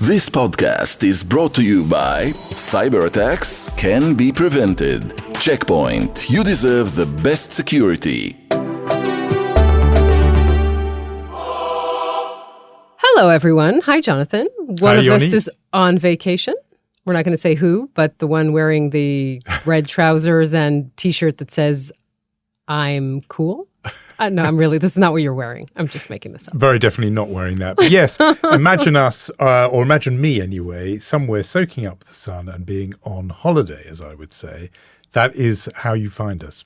This podcast is brought to you by Cyber attacks can be prevented. Checkpoint. You deserve the best security. Hello, everyone. Hi, Jonathan. One Hi, of us Yonit. is on vacation. We're not going to say who, but the one wearing the red trousers and T-shirt that says, I'm cool. No, this is not what you're wearing. I'm just making this up. Very definitely not wearing that. But yes, imagine us, or imagine me anyway, somewhere soaking up the sun and being on holiday, as I would say. That is how you find us.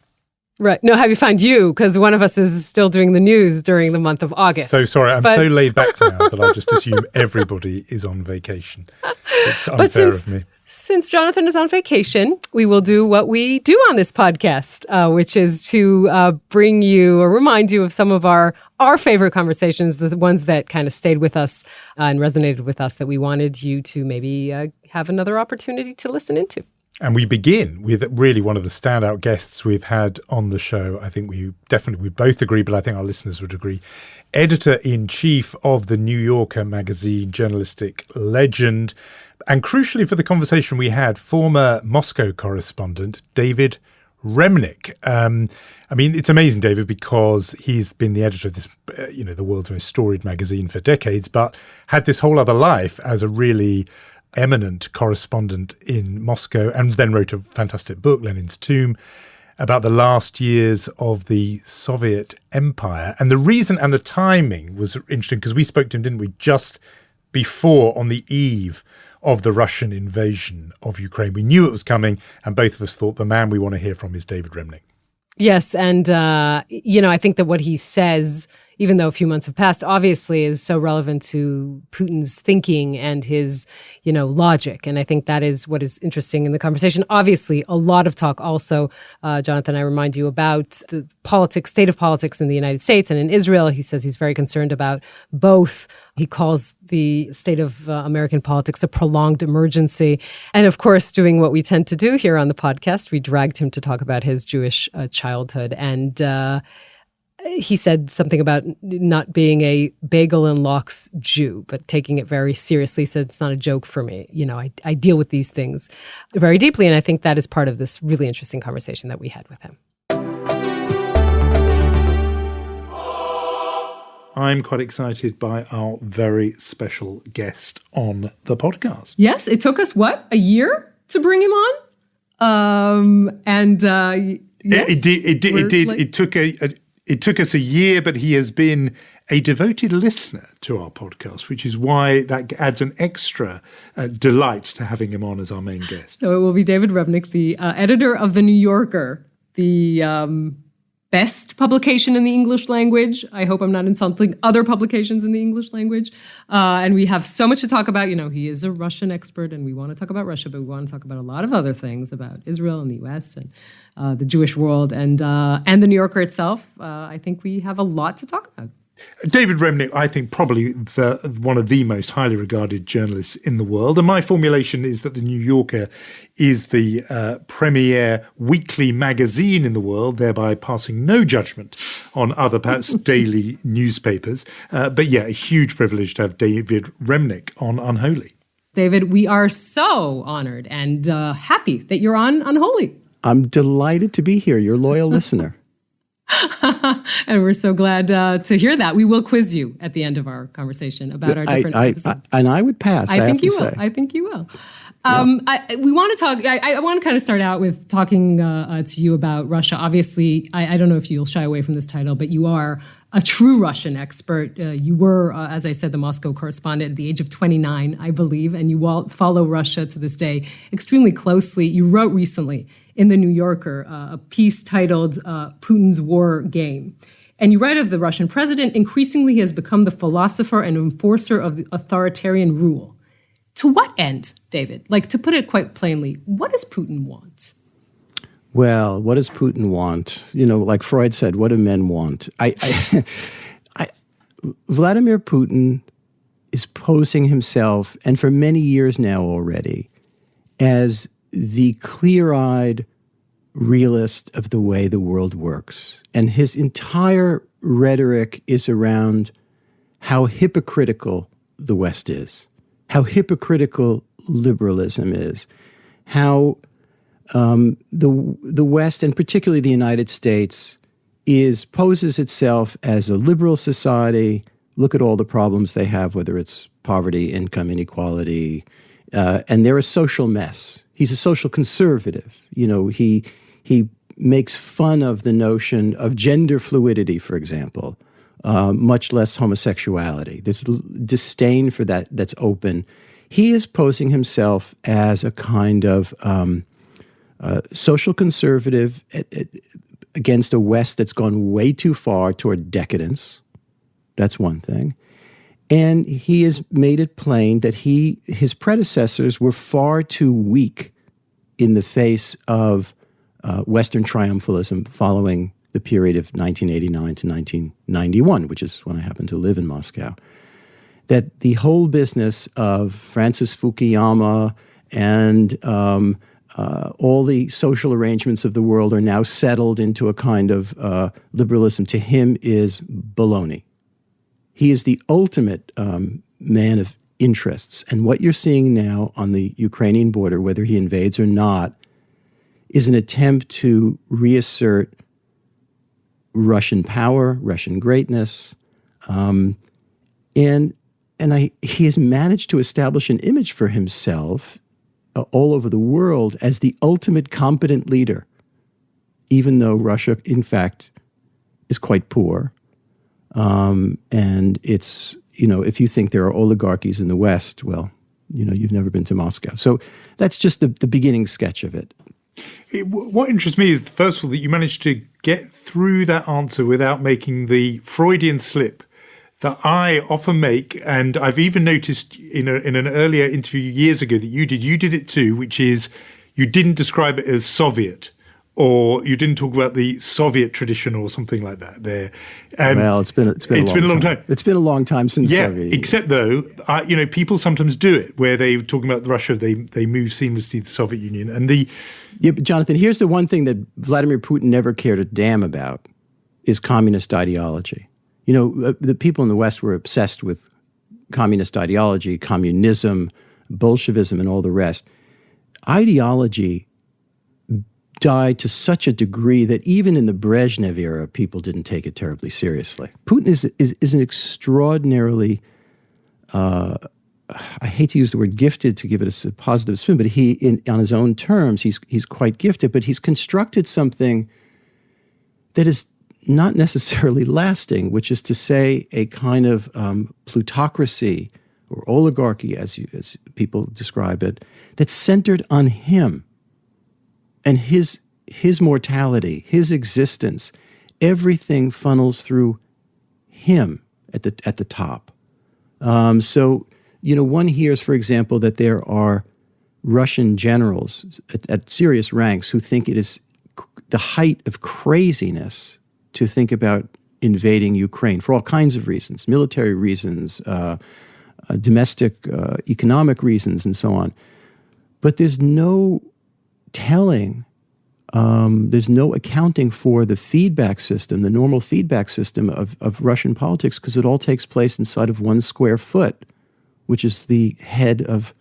Right. No, how you find you, because one of us is still doing the news during the month of August. So sorry, I'm so laid back now that I just assume everybody is on vacation. It's unfair of me. Since Jonathan is on vacation, we will do what we do on this podcast, which is to bring you or remind you of some of our favorite conversations, the ones that kind of stayed with us and resonated with us that we wanted you to maybe have another opportunity to listen into. And we begin with really one of the standout guests we've had on the show. I think we both agree, but I think our listeners would agree. Editor-in-chief of the New Yorker magazine, journalistic legend, and crucially for the conversation we had, former Moscow correspondent David Remnick. It's amazing, David, because he's been the editor of this, the world's most storied magazine for decades, but had this whole other life as a really eminent correspondent in Moscow, and then wrote a fantastic book, Lenin's Tomb, about the last years of the Soviet Empire. And the reason and the timing was interesting because we spoke to him, didn't we, just before, on the eve of the Russian invasion of Ukraine. We knew it was coming, and both of us thought the man we want to hear from is David Remnick. Yes, and, I think that what he says, even though a few months have passed, obviously is so relevant to Putin's thinking and his, logic. And I think that is what is interesting in the conversation. Obviously, a lot of talk also, Jonathan, I remind you about the state of politics in the United States and in Israel. He says he's very concerned about both. He calls the state of American politics a prolonged emergency. And of course, doing what we tend to do here on the podcast, we dragged him to talk about his Jewish childhood. And he said something about not being a bagel and lox Jew, but taking it very seriously. He said, it's not a joke for me. I deal with these things very deeply. And I think that is part of this really interesting conversation that we had with him. I'm quite excited by our very special guest on the podcast. Yes, it took us, a year to bring him on? Yes, It did. It took us a year, but he has been a devoted listener to our podcast, which is why that adds an extra delight to having him on as our main guest. So it will be David Remnick, the editor of The New Yorker, the best publication in the English language. I hope I'm not insulting other publications in the English language. And we have so much to talk about. He is a Russian expert, and we want to talk about Russia, but we want to talk about a lot of other things about Israel and the U.S. and the Jewish world and the New Yorker itself. I think we have a lot to talk about. David Remnick, I think probably one of the most highly regarded journalists in the world. And my formulation is that The New Yorker is the premier weekly magazine in the world, thereby passing no judgment on other perhaps daily newspapers. But yeah, a huge privilege to have David Remnick on Unholy. David, we are so honored and happy that you're on Unholy. I'm delighted to be here, your loyal listener. And we're so glad to hear that. We will quiz you at the end of our conversation about our different episodes. And I would pass, I think you will. I think you will. We want to talk. I want to kind of start out with talking to you about Russia. Obviously, I don't know if you'll shy away from this title, but you are a true Russian expert. You were, as I said, the Moscow correspondent at the age of 29, I believe, and you follow Russia to this day extremely closely. You wrote recently in The New Yorker a piece titled Putin's War Game. And you write of the Russian president, increasingly he has become the philosopher and enforcer of the authoritarian rule. To what end, David? To put it quite plainly, what does Putin want? Well, what does Putin want? Like Freud said, what do men want? Vladimir Putin is posing himself, and for many years now already, as the clear-eyed realist of the way the world works. And his entire rhetoric is around how hypocritical the West is, how hypocritical liberalism is, how the West, and particularly the United States, poses itself as a liberal society. Look at all the problems they have, whether it's poverty, income inequality, and they're a social mess. He's a social conservative. He makes fun of the notion of gender fluidity, for example, much less homosexuality. There's disdain for that that's open. He is posing himself as a kind of social conservative against a West that's gone way too far toward decadence. That's one thing. And he has made it plain that his predecessors were far too weak in the face of Western triumphalism following the period of 1989 to 1991, which is when I happened to live in Moscow. That the whole business of Francis Fukuyama and all the social arrangements of the world are now settled into a kind of liberalism, to him is baloney. He is the ultimate man of interests. And what you're seeing now on the Ukrainian border, whether he invades or not, is an attempt to reassert Russian power, Russian greatness. He has managed to establish an image for himself all over the world as the ultimate competent leader, even though Russia, in fact, is quite poor. And it's, if you think there are oligarchies in the West, well, you've never been to Moscow. So that's just the beginning sketch of it. What interests me is, first of all, that you managed to get through that answer without making the Freudian slip that I often make, and I've even noticed in an earlier interview years ago that you did it too, which is you didn't describe it as Soviet, or you didn't talk about the Soviet tradition or something like that there. Well, it's been a long time. It's been a long time since Soviet. Except though, people sometimes do it where they're talking about Russia, they move seamlessly to the Soviet Union. But Jonathan, here's the one thing that Vladimir Putin never cared a damn about is communist ideology. The people in the West were obsessed with communist ideology, communism, Bolshevism, and all the rest. Ideology died to such a degree that even in the Brezhnev era, people didn't take it terribly seriously. Putin is an extraordinarily, I hate to use the word gifted to give it a positive spin, but on his own terms, he's quite gifted, but he's constructed something that is not necessarily lasting, which is to say a kind of plutocracy or oligarchy, as people describe it, that's centered on him and his mortality, his existence. Everything funnels through him at the top. So one hears, for example, that there are Russian generals at serious ranks who think it is the height of craziness to think about invading Ukraine for all kinds of reasons, military reasons, domestic economic reasons, and so on. But there's no telling, there's no accounting for the feedback system, the normal feedback system of Russian politics, because it all takes place inside of one square foot, which is the head of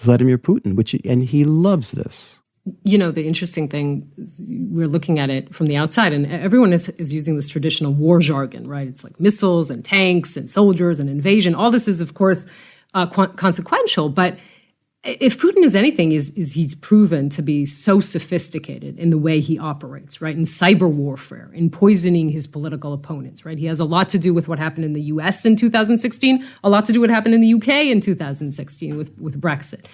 Vladimir Putin, and he loves this. The interesting thing, we're looking at it from the outside, and everyone is using this traditional war jargon, right? It's like missiles and tanks and soldiers and invasion. All this is, of course, consequential. But if Putin is anything, is he's proven to be so sophisticated in the way he operates, right? In cyber warfare, in poisoning his political opponents, right? He has a lot to do with what happened in the US in 2016, a lot to do with what happened in the UK in 2016 with Brexit.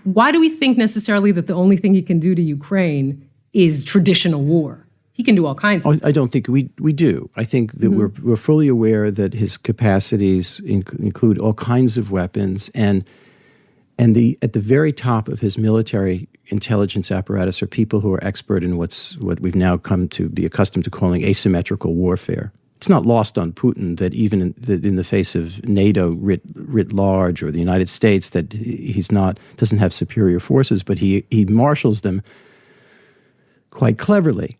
Why do we think necessarily that the only thing he can do to Ukraine is traditional war? He can do all kinds of things. I don't think we do. I think that we're fully aware that his capacities include all kinds of weapons, and at the very top of his military intelligence apparatus are people who are expert in what we've now come to be accustomed to calling asymmetrical warfare. It's not lost on Putin that even in the face of NATO writ large, or the United States, that doesn't have superior forces, but he marshals them quite cleverly.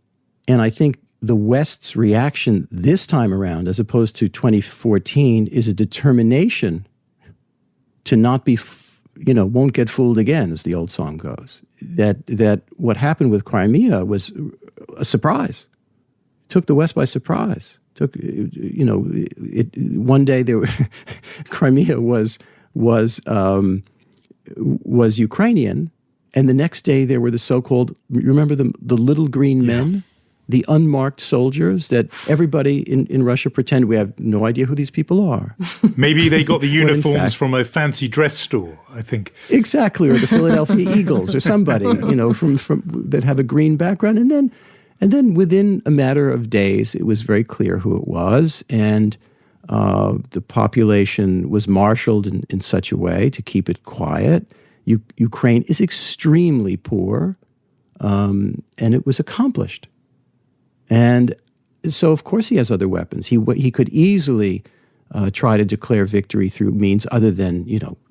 And I think the West's reaction this time around, as opposed to 2014, is a determination to not be, won't get fooled again, as the old song goes. That what happened with Crimea was a surprise. It took the West by surprise. One day Crimea was Ukrainian, and the next day there were the so-called, remember the little green men, the unmarked soldiers that everybody in Russia pretend we have no idea who these people are. Maybe they got the uniforms from a fancy dress store, I think. Exactly, or the Philadelphia Eagles or somebody, from that have a green background. And then within a matter of days, it was very clear who it was, and the population was marshaled in such a way to keep it quiet. Ukraine is extremely poor, and it was accomplished. And so, of course, he has other weapons. He could easily try to declare victory through means other than,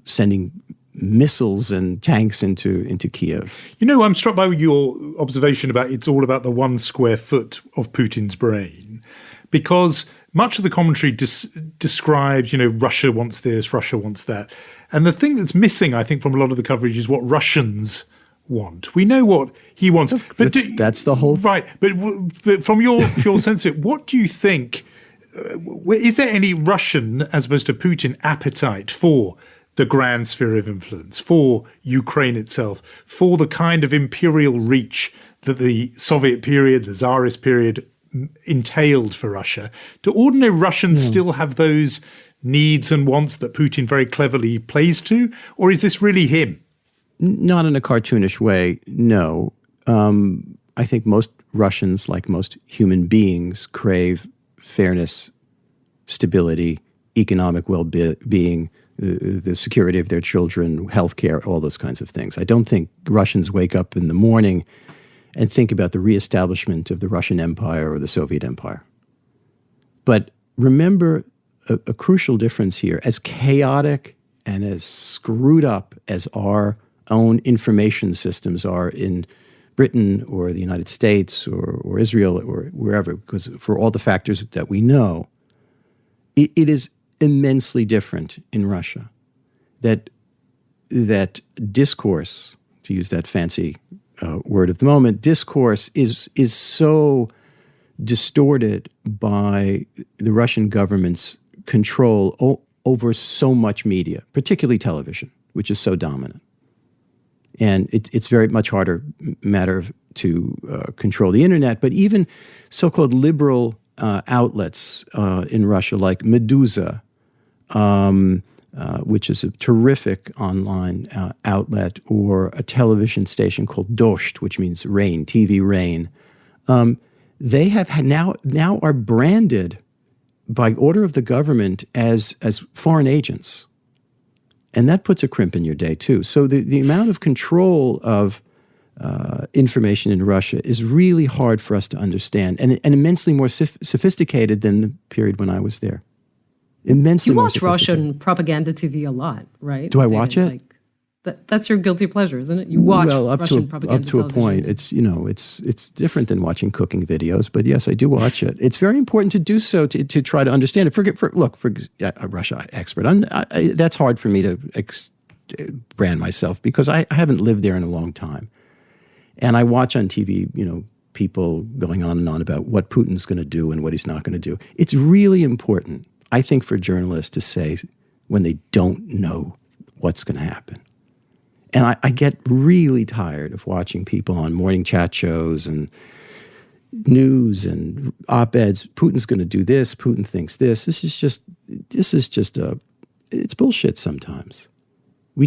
sending missiles and tanks into Kiev. I'm struck by your observation about it's all about the 1 square foot of Putin's brain, because much of the commentary describes, Russia wants this, Russia wants that. And the thing that's missing, I think, from a lot of the coverage is what Russians want. We know what he wants. But that's the whole... Right. But from your sense of it, what do you think, is there any Russian, as opposed to Putin, appetite for the grand sphere of influence, for Ukraine itself, for the kind of imperial reach that the Soviet period, the Tsarist period entailed for Russia? Do ordinary Russians still have those needs and wants that Putin very cleverly plays to? Or is this really him? Not in a cartoonish way, no. I think most Russians, like most human beings, crave fairness, stability, economic well-being, the security of their children, healthcare, all those kinds of things. I don't think Russians wake up in the morning and think about the reestablishment of the Russian Empire or the Soviet Empire. But remember a crucial difference here. As chaotic and as screwed up as our own information systems are in Britain or the United States or Israel or wherever, because for all the factors that we know, it is immensely different in Russia. That discourse, to use that fancy word of the moment, discourse is so distorted by the Russian government's control over so much media, particularly television, which is so dominant. And it's very much harder matter to control the internet, but even so-called liberal outlets in Russia, like Meduza, which is a terrific online outlet, or a television station called Dosht, which means rain, TV rain. They have now are branded by order of the government as foreign agents. And that puts a crimp in your day, too. So the amount of control of information in Russia is really hard for us to understand, and immensely more sophisticated than the period when I was there. Immensely more sophisticated. You watch Russian propaganda TV a lot, right? Do I watch it? That's your guilty pleasure, isn't it? You watch Russian propaganda up to television. a point. It's different than watching cooking videos, but yes, I do watch it. It's very important to do so to try to understand it. For a Russia expert, that's hard for me to brand myself because I haven't lived there in a long time, and I watch on TV, people going on and on about what Putin's going to do and what he's not going to do. It's really important, I think, for journalists to say when they don't know what's going to happen. And I get really tired of watching people on morning chat shows and news and op-eds. Putin's going to do this. Putin thinks this. This is just it's bullshit sometimes. We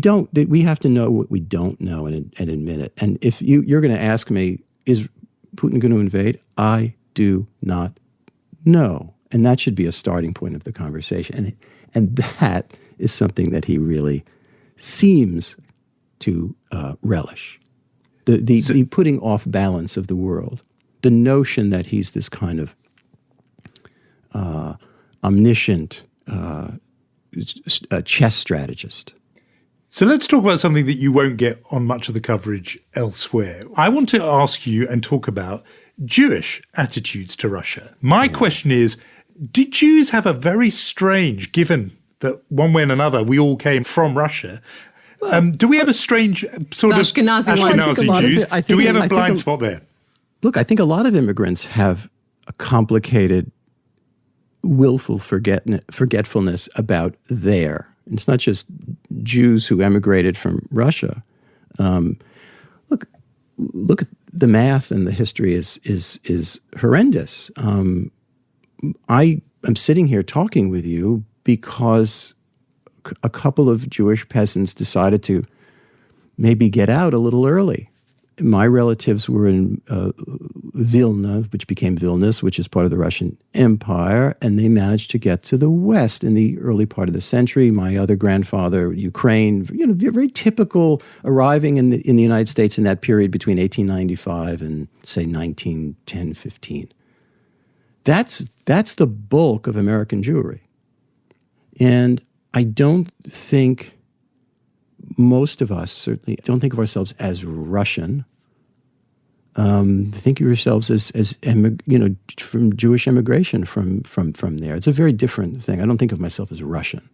have to know what we don't know and admit it. And if you're going to ask me, is Putin going to invade? I do not know. And that should be a starting point of the conversation. And that is something that he really seems to relish. The putting off balance of the world, the notion that he's this kind of omniscient chess strategist. So let's talk about something that you won't get on much of the coverage elsewhere. I want to ask you and talk about Jewish attitudes to Russia. My question is, did Jews have a very strange, given that one way and another, we all came from Russia. Do we have a strange sort of Ashkenazi Jews? Do we have a blind spot there? Look, I think a lot of immigrants have a complicated, willful forgetfulness about there. It's not just Jews who emigrated from Russia. Look at the math, and the history is horrendous. I'm sitting here talking with you because a couple of Jewish peasants decided to maybe get out a little early. My relatives were in Vilna, which became Vilnius, which is part of the Russian Empire, and they managed to get to the west in the early part of the century. My other grandfather, Ukraine, very typical arriving in the United States in that period between 1895 and, say, 1910, 15. That's the bulk of American Jewry. And I don't think most of us certainly don't think of ourselves as Russian. Think of yourselves as from Jewish immigration from there. It's a very different thing. I don't think of myself as Russian.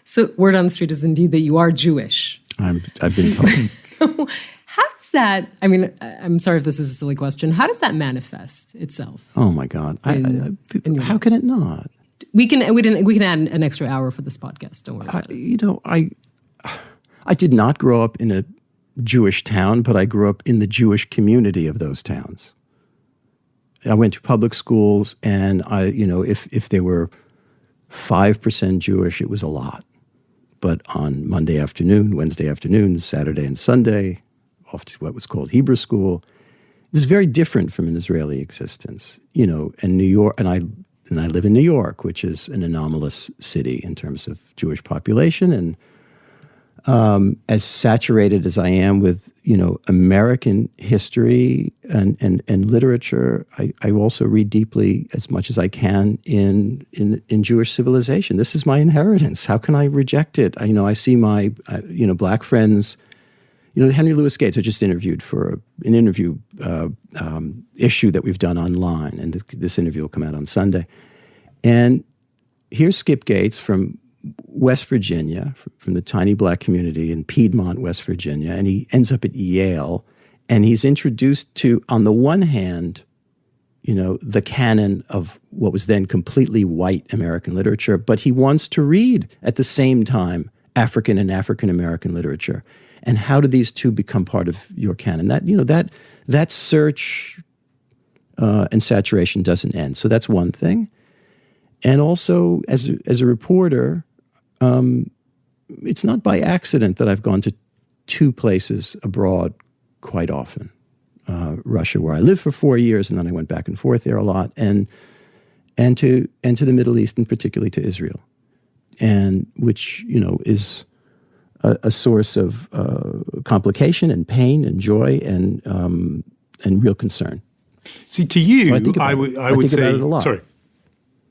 So word on the street is indeed that you are Jewish. I've been told. How does that? I mean, I'm sorry if this is a silly question. How does that manifest itself? Oh my God! How can it not? We can add an extra hour for this podcast. Don't worry about it. I did not grow up in a Jewish town, but I grew up in the Jewish community of those towns. I went to public schools, and if they were 5% Jewish, it was a lot. But on Monday afternoon, Wednesday afternoon, Saturday and Sunday, off to what was called Hebrew school, it was very different from an Israeli existence. And New York, and I live in New York, which is an anomalous city in terms of Jewish population, and as saturated as I am with, American history and literature, I also read deeply as much as I can in Jewish civilization. This is my inheritance. How can I reject it? I see my, Black friends. Henry Louis Gates I just interviewed for an interview issue that we've done online, and this interview will come out on Sunday. And here's Skip Gates from West Virginia, from the tiny Black community in Piedmont, West Virginia, and he ends up at Yale, and he's introduced to, on the one hand, the canon of what was then completely white American literature, but he wants to read at the same time African and African American literature. And how do these two become part of your canon? That search and saturation doesn't end. So that's one thing. And also, as a reporter, it's not by accident that I've gone to two places abroad quite often. Russia, where I lived for 4 years, and then I went back and forth there a lot, and to the Middle East, and particularly to Israel, and which is a source of complication and pain and joy and real concern. See, to you, So I would say, about it a lot.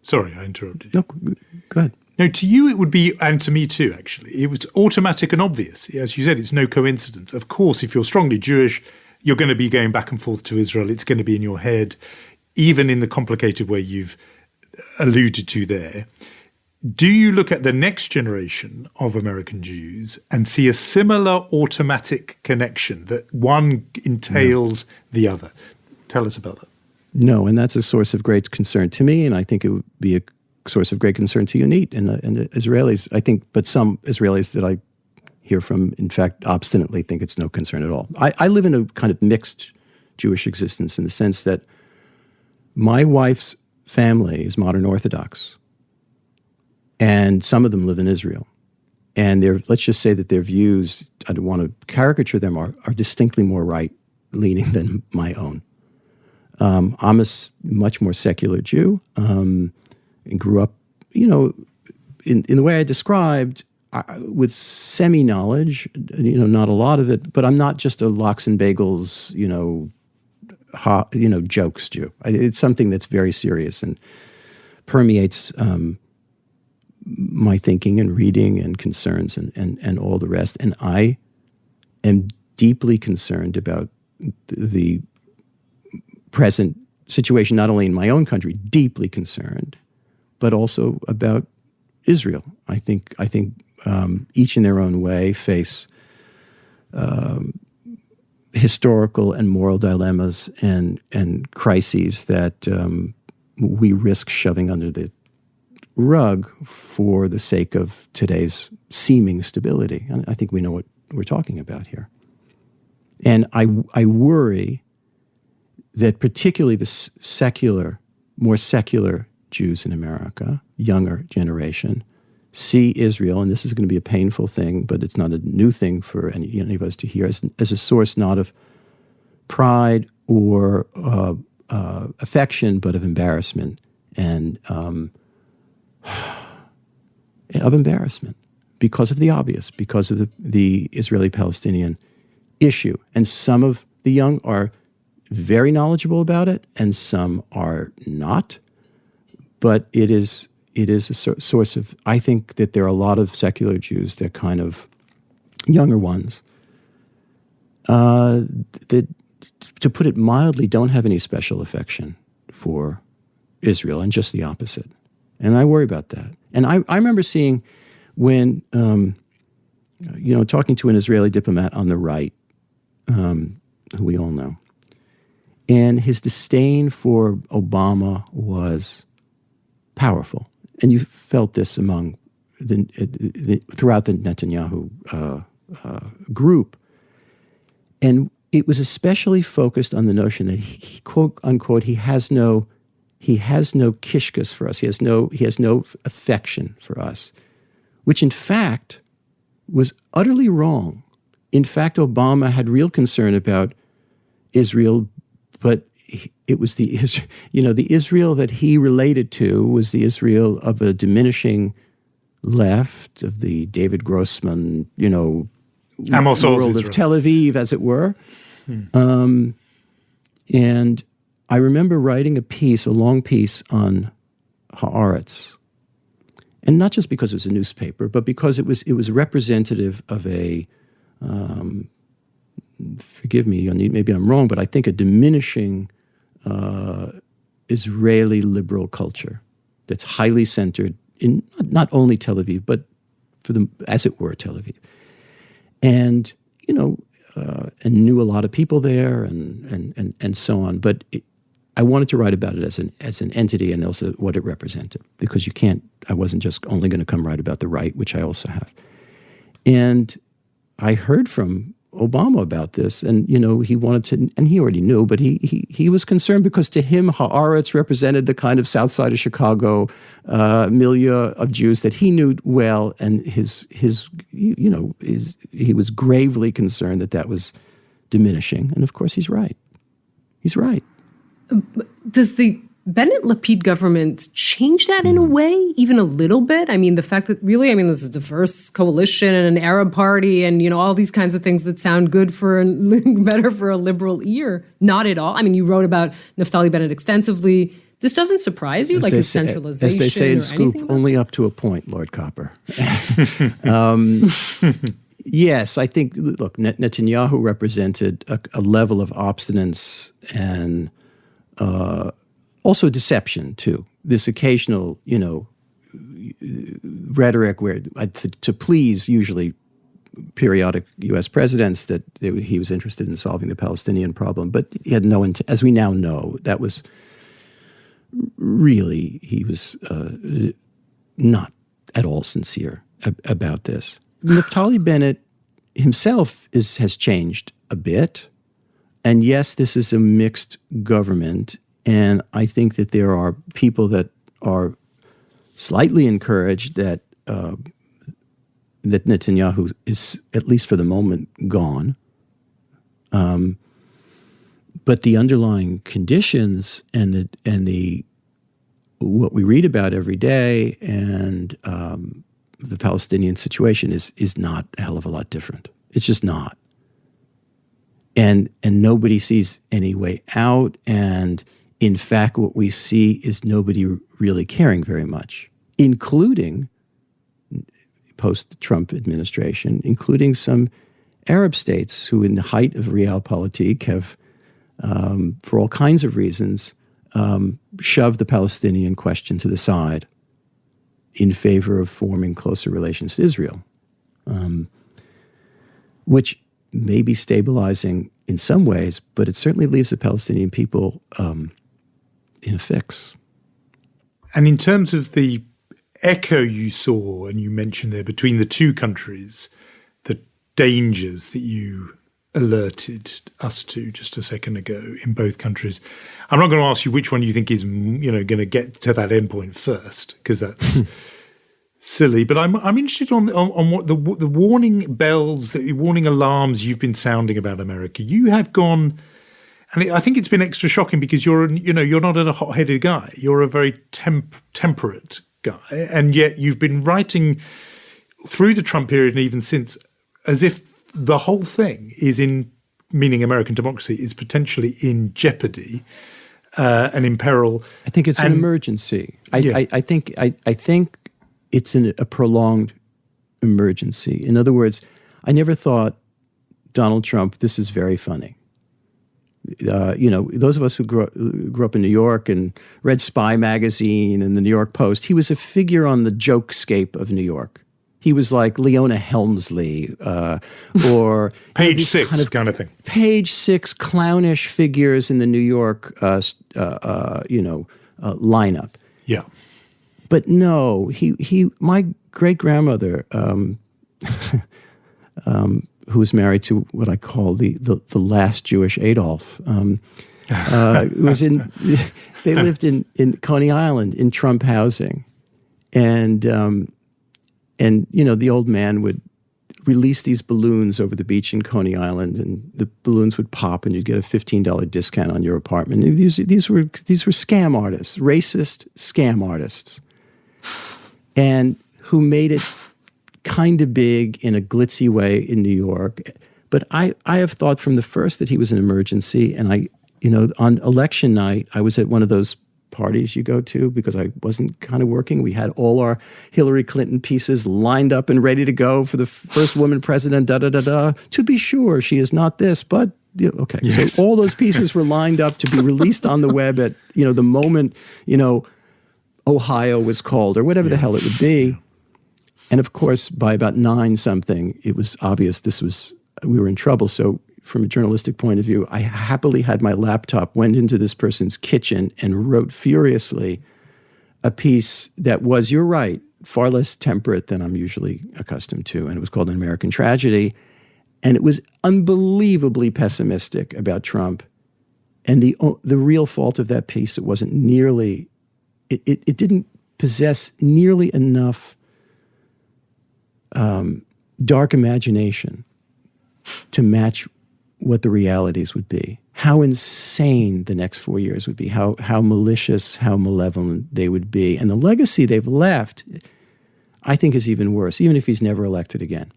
Sorry, I interrupted you. No, go ahead. No, to you it would be, and to me too, actually, it was automatic and obvious. As you said, it's no coincidence. Of course, if you're strongly Jewish, you're going to be going back and forth to Israel. It's going to be in your head, even in the complicated way you've alluded to there. Do you look at the next generation of American Jews and see a similar automatic connection that one entails the other? Tell us about that. No, and that's a source of great concern to me, and I think it would be a source of great concern to Yonit and the Israelis. I think, but some Israelis that I hear from, in fact, obstinately think it's no concern at all. I live in a kind of mixed Jewish existence in the sense that my wife's family is modern Orthodox, and some of them live in Israel. And let's just say that their views, I don't want to caricature them, are distinctly more right-leaning than my own. I'm a much more secular Jew, and grew up, in the way I described, with semi-knowledge, not a lot of it, but I'm not just a lox and bagels, jokes Jew. It's something that's very serious and permeates my thinking and reading and concerns and all the rest. And I am deeply concerned about the present situation, not only in my own country, deeply concerned, but also about Israel. I think each in their own way face historical and moral dilemmas and crises that we risk shoving under the rug for the sake of today's seeming stability. And I think we know what we're talking about here. And I worry that particularly the more secular Jews in America, younger generation, see Israel, and this is going to be a painful thing, but it's not a new thing for any of us to hear, as a source not of pride or affection, but of embarrassment and of embarrassment because of the obvious, because of the Israeli-Palestinian issue. And some of the young are very knowledgeable about it, and some are not. But it is a source of, I think that there are a lot of secular Jews that kind of, younger ones, that, to put it mildly, don't have any special affection for Israel, and just the opposite. And I worry about that. And I remember seeing when, talking to an Israeli diplomat on the right, who we all know, and his disdain for Obama was powerful. And you felt this among throughout the Netanyahu group. And it was especially focused on the notion that he, quote unquote, he has no kishkas for us. He has no affection for us, which in fact was utterly wrong. In fact, Obama had real concern about Israel, but it was the Israel that he related to was the Israel of a diminishing left, of the David Grossman, Amos Oz world Israel. of Tel Aviv, as it were. And I remember writing a long piece on Haaretz, and not just because it was a newspaper, but because it was representative of a, forgive me, maybe I'm wrong, but I think a diminishing Israeli liberal culture that's highly centered in not only Tel Aviv, but as it were, Tel Aviv. And, and knew a lot of people there and so on. But I wanted to write about it as an entity and also what it represented, because I wasn't just only going to come write about the right, which I also have. And I heard from Obama about this, and he wanted to, and he already knew, but he was concerned because to him Haaretz represented the kind of South Side of Chicago milieu of Jews that he knew well, and he was gravely concerned that was diminishing, and of course he's right. He's right. Does the Bennett-Lapid government change that in a way, even a little bit? I mean, the fact that really, there's a diverse coalition and an Arab party and, all these kinds of things that sound good better for a liberal ear. Not at all. You wrote about Naftali Bennett extensively. This doesn't surprise you, his centralization? As they say in Scoop, only up to a point, Lord Copper. Yes, I think, look, Netanyahu represented a level of obstinance and also deception, too. This occasional, rhetoric where to please usually periodic U.S. presidents that he was interested in solving the Palestinian problem, but he had no intent. As we now know, that was really, he was not at all sincere about this. Naftali Bennett himself has changed a bit. And yes, this is a mixed government. And I think that there are people that are slightly encouraged that that Netanyahu is, at least for the moment, gone. But the underlying conditions and the what we read about every day and the Palestinian situation is not a hell of a lot different. It's just not. And nobody sees any way out. And in fact, what we see is nobody really caring very much, including post-Trump administration, including some Arab states who, in the height of realpolitik, have, for all kinds of reasons, shoved the Palestinian question to the side in favor of forming closer relations to Israel, which may be stabilizing in some ways, but it certainly leaves the Palestinian people in a fix. And in terms of the echo you saw, and you mentioned there, between the two countries, the dangers that you alerted us to just a second ago in both countries. I'm not going to ask you which one you think is, going to get to that endpoint first, because that's silly. But I'm interested on what the warning bells, the warning alarms you've been sounding about America. You have gone, and I think it's been extra shocking because you're not a hot-headed guy. You're a very temperate guy, and yet you've been writing through the Trump period and even since as if the whole thing is meaning American democracy is potentially in jeopardy and in peril. I think it's an emergency. I think it's a prolonged emergency. In other words, I never thought, Donald Trump, this is very funny. Those of us who grew up in New York and read Spy magazine and the New York Post, he was a figure on the jokescape of New York. He was like Leona Helmsley or Page Six kind of thing. Page Six clownish figures in the New York lineup. Yeah, but no, he my great grandmother, who was married to what I call the last Jewish Adolf, was in. They lived in Coney Island in Trump housing, and the old man would release these balloons over the beach in Coney Island, and the balloons would pop, and you'd get a $15 discount on your apartment. And these were scam artists, racist scam artists, and who made it kind of big in a glitzy way in New York. But I have thought from the first that he was an emergency, and on election night, I was at one of those parties you go to because I wasn't kind of working. We had all our Hillary Clinton pieces lined up and ready to go for the first woman president, da-da-da-da. To be sure, she is not this, but okay. Yes. So all those pieces were lined up to be released on the web at, the moment, Ohio was called or whatever the hell it would be. And of course, by about 9-something, it was obvious we were in trouble. So from a journalistic point of view, I happily had my laptop, went into this person's kitchen and wrote furiously a piece that was, you're right, far less temperate than I'm usually accustomed to. And it was called An American Tragedy. And it was unbelievably pessimistic about Trump. And the real fault of that piece, it wasn't nearly, it didn't possess nearly enough dark imagination to match what the realities would be, how insane the next 4 years would be, how malicious, how malevolent they would be. And the legacy they've left, I think, is even worse, even if he's never elected again.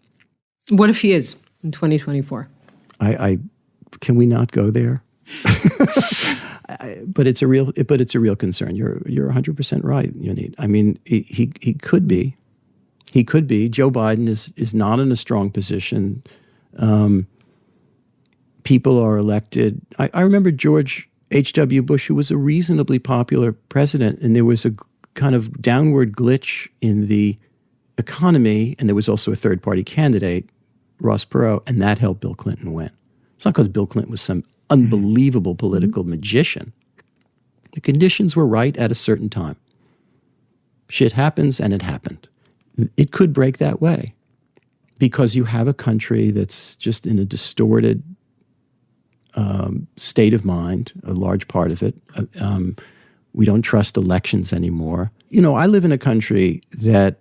What if he is in 2024? Can we not go there? But it's a real concern. You're 100% right, Yonit. I mean, he could be. He could be. Joe Biden is not in a strong position. People are elected. I remember George H.W. Bush, who was a reasonably popular president, and there was a kind of downward glitch in the economy, and there was also a third-party candidate, Ross Perot, and that helped Bill Clinton win. It's not because Bill Clinton was some unbelievable political magician. The conditions were right at a certain time. Shit happens, and it happened. It could break that way because you have a country that's just in a distorted state of mind, a large part of it. We don't trust elections anymore. I live in a country that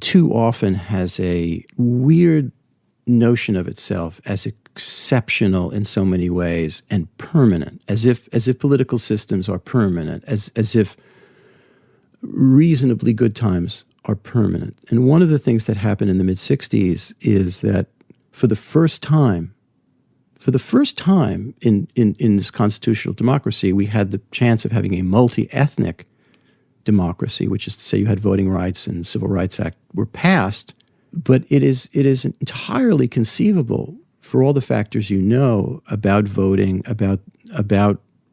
too often has a weird notion of itself as exceptional in so many ways and permanent, as if political systems are permanent, as if reasonably good times are permanent. And one of the things that happened in the mid-'60s is that for the first time in this constitutional democracy, we had the chance of having a multi-ethnic democracy, which is to say you had voting rights and the Civil Rights Act were passed. But it is entirely conceivable for all the factors about voting, about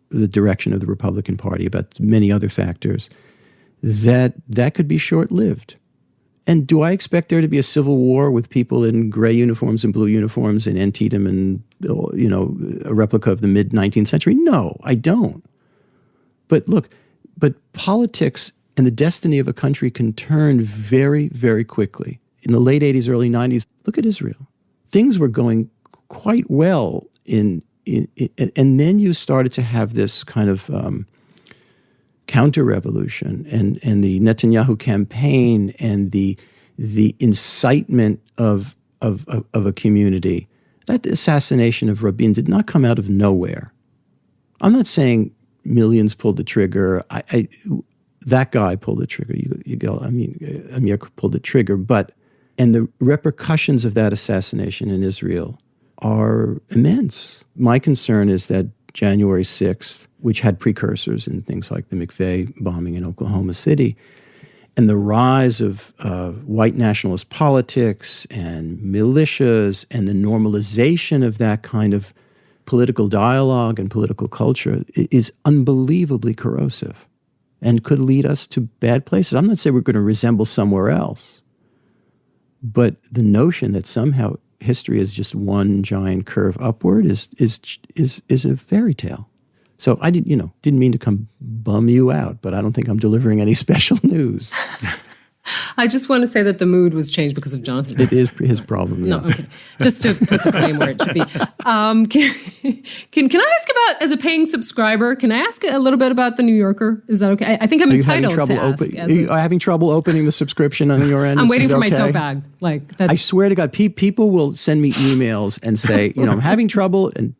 the direction of the Republican Party, about many other factors, that could be short-lived. And do I expect there to be a civil war with people in gray uniforms and blue uniforms in Antietam and, a replica of the mid-19th century? No, I don't. But look, politics and the destiny of a country can turn very, very quickly. In the late 80s, early 90s, look at Israel. Things were going quite well and then you started to have this kind of counter-revolution and the Netanyahu campaign and the incitement of a community. That assassination of Rabin did not come out of nowhere. I'm not saying millions pulled the trigger. That guy pulled the trigger. Amir pulled the trigger. And the repercussions of that assassination in Israel are immense. My concern is that January 6th, which had precursors in things like the McVeigh bombing in Oklahoma City, and the rise of white nationalist politics and militias and the normalization of that kind of political dialogue and political culture is unbelievably corrosive and could lead us to bad places. I'm not saying we're going to resemble somewhere else, but the notion that somehow history is just one giant curve upward is a fairy tale. So I didn't mean to come bum you out, but I don't think I'm delivering any special news. I just want to say that the mood was changed because of Jonathan. It is his problem. Yeah. No, okay. Just to put the blame where it should be. Can I ask about, as a paying subscriber, can I ask a little bit about The New Yorker? Is that okay? I think I'm entitled to ask. Are you having trouble opening the subscription on your end? I'm waiting for my tote bag. I swear to God, people will send me emails and say, I'm having trouble, and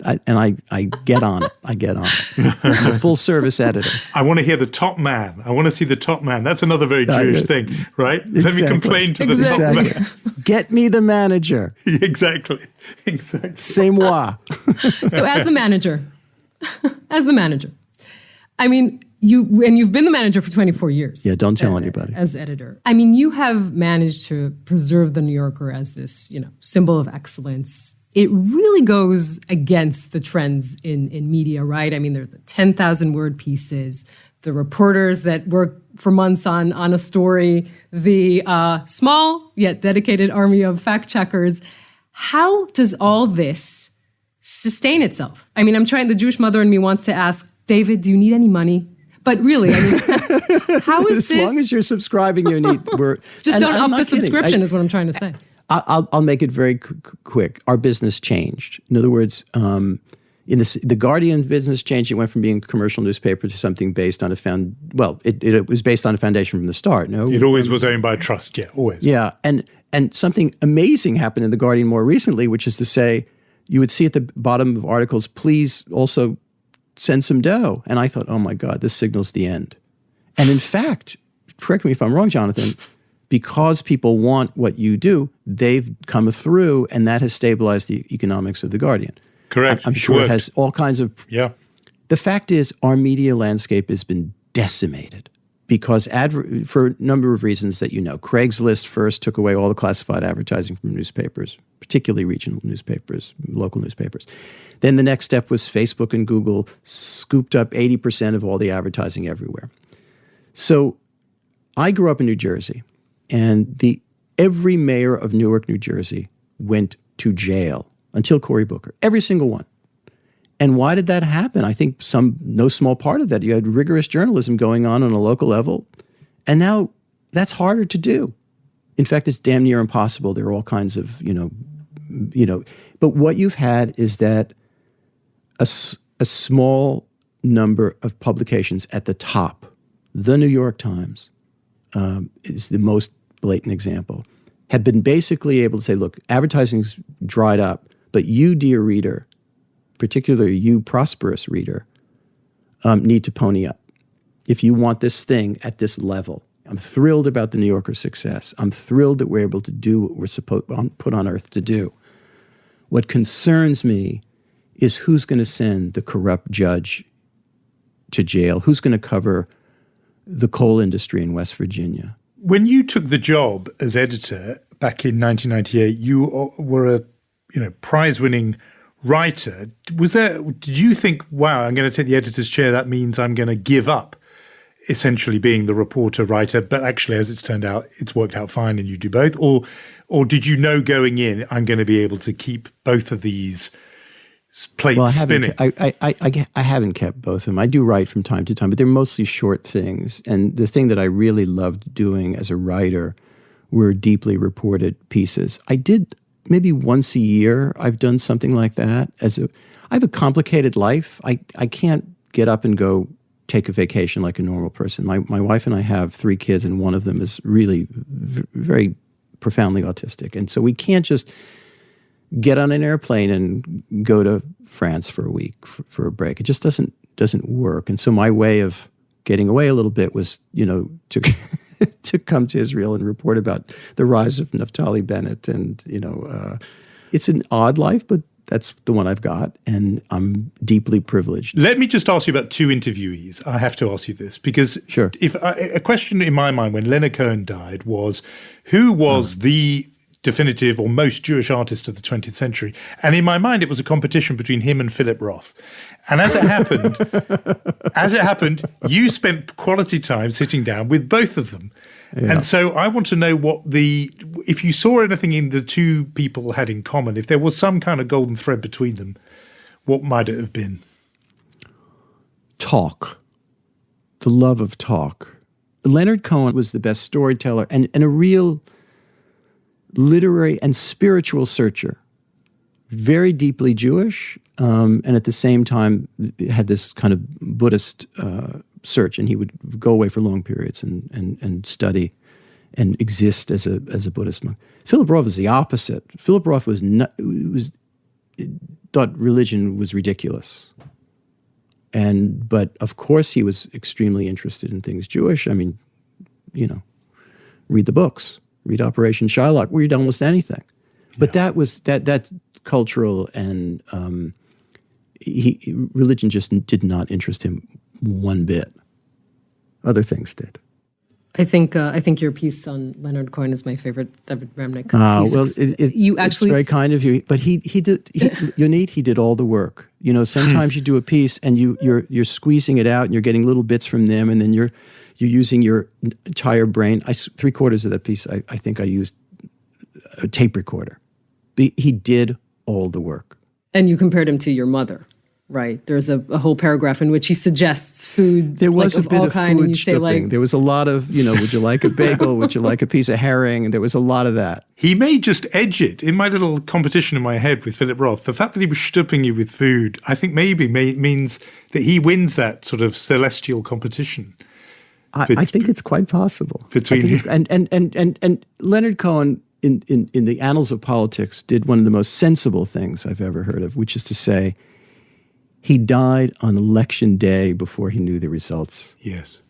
I get on it. I'm a full service editor. I want to hear the top man. I want to see the top man. That's another very Jewish thing, right? Exactly. Let me complain to the top man. Get me the manager. Exactly. C'est moi. So as the manager, I mean, you've been the manager for 24 years. Yeah, don't tell anybody. As editor. I mean, you have managed to preserve The New Yorker as this, symbol of excellence. It really goes against the trends in media, right? I mean, there are the 10,000 word pieces, the reporters that work for months on a story, the small yet dedicated army of fact checkers. How does all this sustain itself? I mean, the Jewish mother in me wants to ask, David, do you need any money? But really, I mean, how is as this? As long as you're subscribing, you need. Just don't up the subscription is what I'm trying to say. I'll make it very quick. Our business changed. In other words, the Guardian business changed. It went from being a commercial newspaper to something based on it was based on a foundation from the start. No, it always was owned by trust. Yeah, always. Yeah, and something amazing happened in the Guardian more recently, which is to say, you would see at the bottom of articles, please also send some dough. And I thought, oh my God, this signals the end. And in fact, correct me if I'm wrong, Jonathan, because people want what you do, they've come through, and that has stabilized the economics of The Guardian. Correct. I'm sure it has all kinds of... Yeah. The fact is, our media landscape has been decimated because for a number of reasons that you know. Craigslist first took away all the classified advertising from newspapers, particularly regional newspapers, local newspapers. Then the next step was Facebook and Google scooped up 80% of all the advertising everywhere. So I grew up in New Jersey. And every mayor of Newark, New Jersey went to jail until Cory Booker. Every single one. And why did that happen? I think no small part of that. You had rigorous journalism going on a local level. And now that's harder to do. In fact, it's damn near impossible. There are all kinds of, But what you've had is that a small number of publications at the top, the New York Times, is the most blatant example, have been basically able to say, look, advertising's dried up, but you, dear reader, particularly you, prosperous reader, need to pony up if you want this thing at this level. I'm thrilled about the New Yorker's success. I'm thrilled that we're able to do what we're put on earth to do. What concerns me is who's going to send the corrupt judge to jail, who's going to cover the coal industry in West Virginia. When you took the job as editor back in 1998, you were a prize-winning writer. Did you think, wow, I'm going to take the editor's chair, that means I'm going to give up? essentially being the reporter writer, but actually, as it's turned out, it's worked out fine and you do both? Or did you know going in, I'm going to be able to keep both of these plates spinning? I haven't kept both of them. I do write from time to time, but they're mostly short things. And the thing that I really loved doing as a writer were deeply reported pieces. I did maybe once a year, I've done something like that. I have a complicated life. I can't get up and go take a vacation like a normal person. My wife and I have 3 kids, and one of them is really very profoundly autistic. And so we can't just get on an airplane and go to France for a week for a break. It just doesn't work. And so my way of getting away a little bit was, to to come to Israel and report about the rise of Naftali Bennett. And, it's an odd life, but that's the one I've got, and I'm deeply privileged. Let me just ask you about 2 interviewees. I have to ask you this because sure. A question in my mind when Leonard Cohen died was, who was the definitive or most Jewish artist of the 20th century? And in my mind, it was a competition between him and Philip Roth. And as it happened, you spent quality time sitting down with both of them. Yeah. And so I want to know if you saw anything in the 2 people had in common, if there was some kind of golden thread between them, what might it have been? Talk. The love of talk. Leonard Cohen was the best storyteller and a real literary and spiritual searcher. Very deeply Jewish, and at the same time had this kind of Buddhist search, and he would go away for long periods and study and exist as a Buddhist monk. Philip Roth was the opposite. Philip Roth thought religion was ridiculous, but of course he was extremely interested in things Jewish. I mean, read the books, read Operation Shylock, read almost anything. But that's cultural, and religion just did not interest him one bit. Other things did. I think your piece on Leonard Cohen is my favorite David Remnick piece. Well, it's very kind of you. But he did. Yonit, he did all the work. Sometimes you do a piece and you're squeezing it out and you're getting little bits from them, and then you're using your entire brain. 3/4 of that piece, I think I used a tape recorder. He did all the work. And you compared him to your mother, right? There's a whole paragraph in which he suggests food. There was a bit all of kind, food and you say stripping. There was a lot of, would you like a bagel? Would you like a piece of herring? There was a lot of that. He may just edge it. In my little competition in my head with Philip Roth, the fact that he was stupping you with food, I think maybe means that he wins that sort of celestial competition. I think it's quite possible. Between and Leonard Cohen, in the annals of politics, did one of the most sensible things I've ever heard of, which is to say, he died on election day before he knew the results. Yes.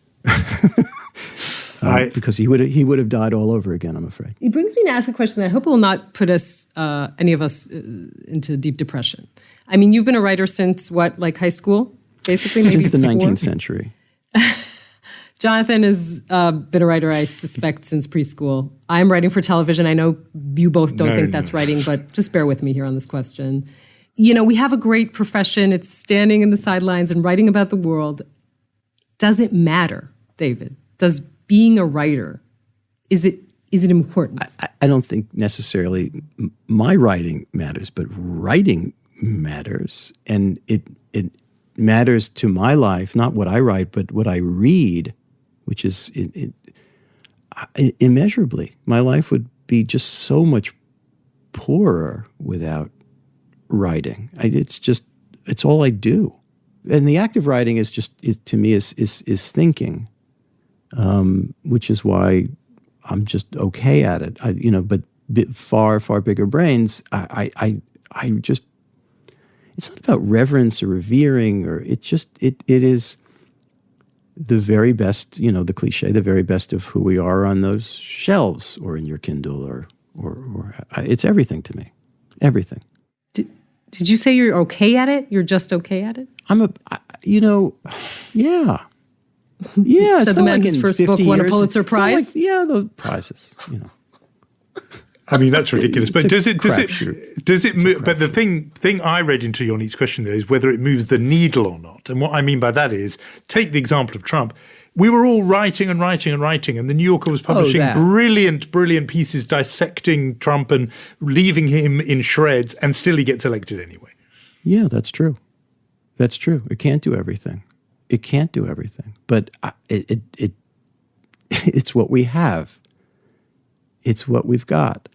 Because he would have died all over again, I'm afraid. It brings me to ask a question that I hope will not put us, any of us, into deep depression. I mean, you've been a writer since what, like high school, basically? Maybe since the before? 19th century. Jonathan has been a writer, I suspect, since preschool. I'm writing for television. I know you both don't think that's writing, but just bear with me here on this question. We have a great profession. It's standing in the sidelines and writing about the world. Does it matter, David? Does being a writer, is it important? I don't think necessarily my writing matters, but writing matters. And it matters to my life, not what I write, but what I read, which is immeasurably. My life would be just so much poorer without writing. It's all I do. And the act of writing is to me is thinking, which is why I'm just okay at it. But far bigger brains. I just. It's not about reverence or revering, or it is the very best. The cliche, the very best of who we are on those shelves, or in your Kindle, or it's everything to me. Everything. Did you say you're okay at it? You're just okay at it? Yeah. Yeah. So the man whose first book won a Pulitzer Prize? Those prizes, I mean, that's ridiculous. But does it move? But the thing I read into Yonit's question there is whether it moves the needle or not. And what I mean by that is, take the example of Trump. we were all writing and writing and writing, and the New Yorker was publishing brilliant pieces dissecting Trump and leaving him in shreds, and still he gets elected anyway. Yeah, that's true. That's true. It can't do everything. It can't do everything. But it's what we have. It's what we've got.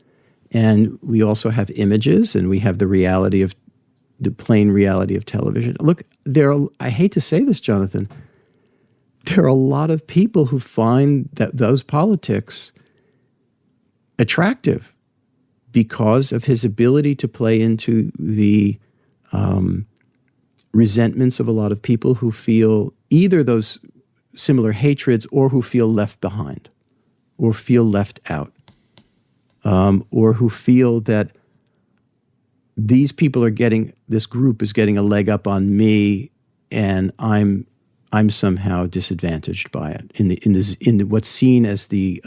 And we also have images, and we have the plain reality of television. Look, I hate to say this, Jonathan, there are a lot of people who find those politics attractive because of his ability to play into the resentments of a lot of people who feel either those similar hatreds or who feel left behind or feel left out, or who feel that these people this group is getting a leg up on me, and I'm somehow disadvantaged by it in what's seen as the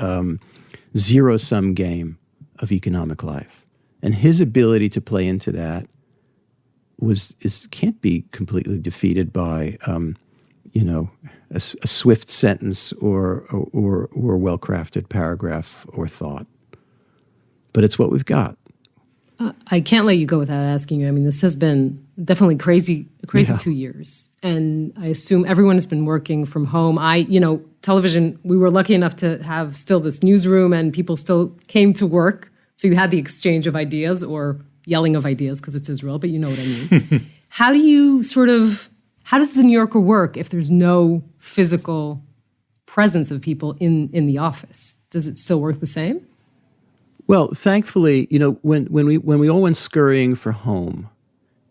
zero-sum game of economic life. And his ability to play into that can't be completely defeated by a swift sentence or a well-crafted paragraph or thought. But it's what we've got. I can't let you go without asking you. I mean, this has been definitely crazy 2 years. And I assume everyone has been working from home. Television, we were lucky enough to have still this newsroom, and people still came to work. So you had the exchange of ideas, or yelling of ideas because it's Israel, but you know what I mean. How does the New Yorker work if there's no physical presence of people in the office? Does it still work the same? Well, thankfully, when we all went scurrying for home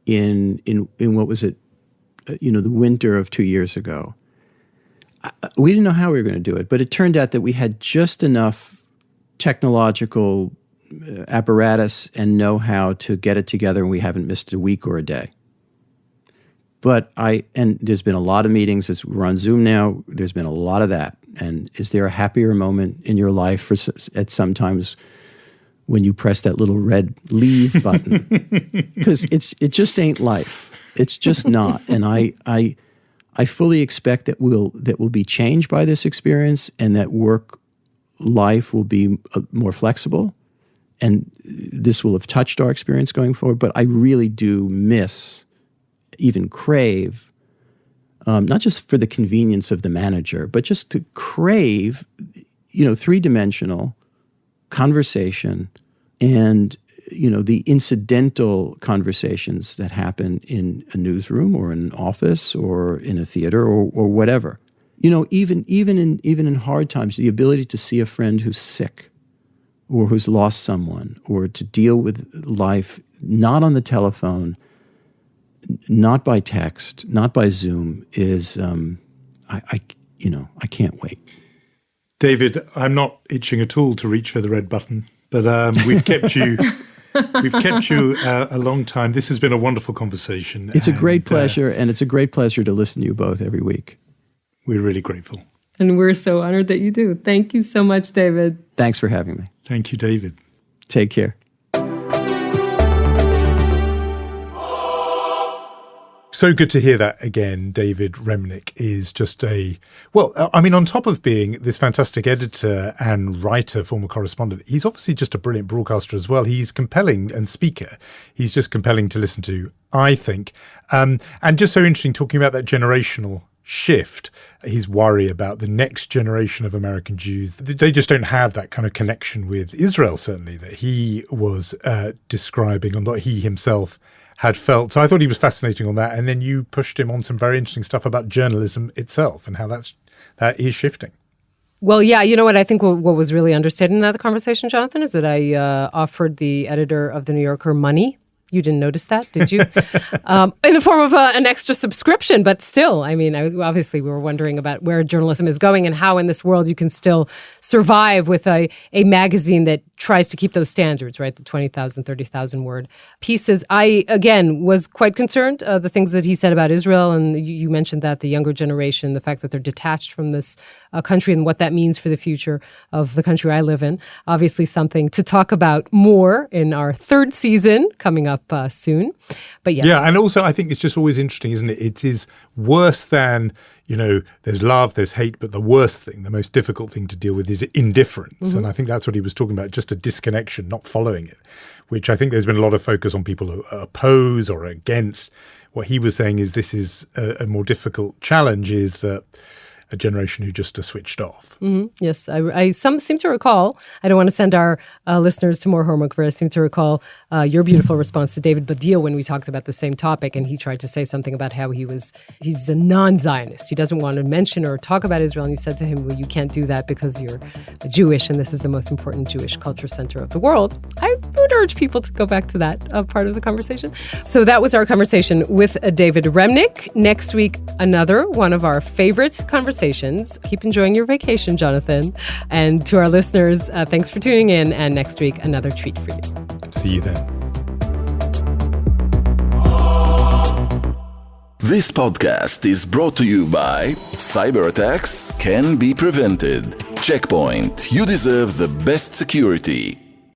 in what was it, the winter of 2 years ago, we didn't know how we were going to do it, but it turned out that we had just enough technological apparatus and know-how to get it together, and we haven't missed a week or a day. And there's been a lot of meetings as we're on Zoom now. There's been a lot of that. And is there a happier moment in your life at sometimes when you press that little red leave button? Because it just ain't life. It's just not. And I fully expect that we'll be changed by this experience, and that work life will be more flexible, and this will have touched our experience going forward. But I really do miss, even crave, not just for the convenience of the manager, but just to crave, three-dimensional conversation and, the incidental conversations that happen in a newsroom or in an office or in a theater or whatever. Even in hard times, the ability to see a friend who's sick or who's lost someone, or to deal with life not on the telephone, not by text, not by Zoom, is I can't wait. David, I'm not itching at all to reach for the red button, but we've kept you a long time. This has been a wonderful conversation. It's a great pleasure, and it's a great pleasure to listen to you both every week. We're really grateful. And we're so honored that you do. Thank you so much, David. Thanks for having me. Thank you, David. Take care. So good to hear that again. David Remnick is just on top of being this fantastic editor and writer, former correspondent, he's obviously just a brilliant broadcaster as well. He's compelling and speaker. He's just compelling to listen to, I think. And just so interesting, talking about that generational shift, his worry about the next generation of American Jews. They just don't have that kind of connection with Israel, certainly, that he was describing and that he himself had felt. So I thought he was fascinating on that. And then you pushed him on some very interesting stuff about journalism itself and how that is shifting. Well, yeah, you know what? I think what was really understated in that conversation, Jonathan, is that I offered the editor of The New Yorker money. You didn't notice that, did you? In the form of an extra subscription, but still, I mean, obviously we were wondering about where journalism is going and how in this world you can still survive with a magazine that tries to keep those standards, right? The 20,000, 30,000 word pieces. I, again, was quite concerned, the things that he said about Israel, and you mentioned that, the younger generation, the fact that they're detached from this country and what that means for the future of the country I live in. Obviously something to talk about more in our third season coming up up soon. But yes. Yeah, and also I think it's just always interesting, isn't it? It is worse than, there's love, there's hate, but the worst thing, the most difficult thing to deal with is indifference. And I think that's what he was talking about, just a disconnection, not following it, which I think there's been a lot of focus on people who oppose or are against. What he was saying is this is a more difficult challenge, is that a generation who just are switched off. Yes, I seem to recall, I don't want to send our listeners to more homework, but I seem to recall your beautiful response to David Baddiel when we talked about the same topic, and he tried to say something about how he's a non-Zionist. He doesn't want to mention or talk about Israel, and you said to him, well, you can't do that because you're Jewish, and this is the most important Jewish culture center of the world. I would urge people to go back to that part of the conversation. So that was our conversation with David Remnick. Next week, another one of our favorite conversations. Keep enjoying your vacation, Jonathan. And to our listeners, thanks for tuning in. And next week, another treat for you. See you then. This podcast is brought to you by Cyber attacks can be prevented. Checkpoint. You deserve the best security.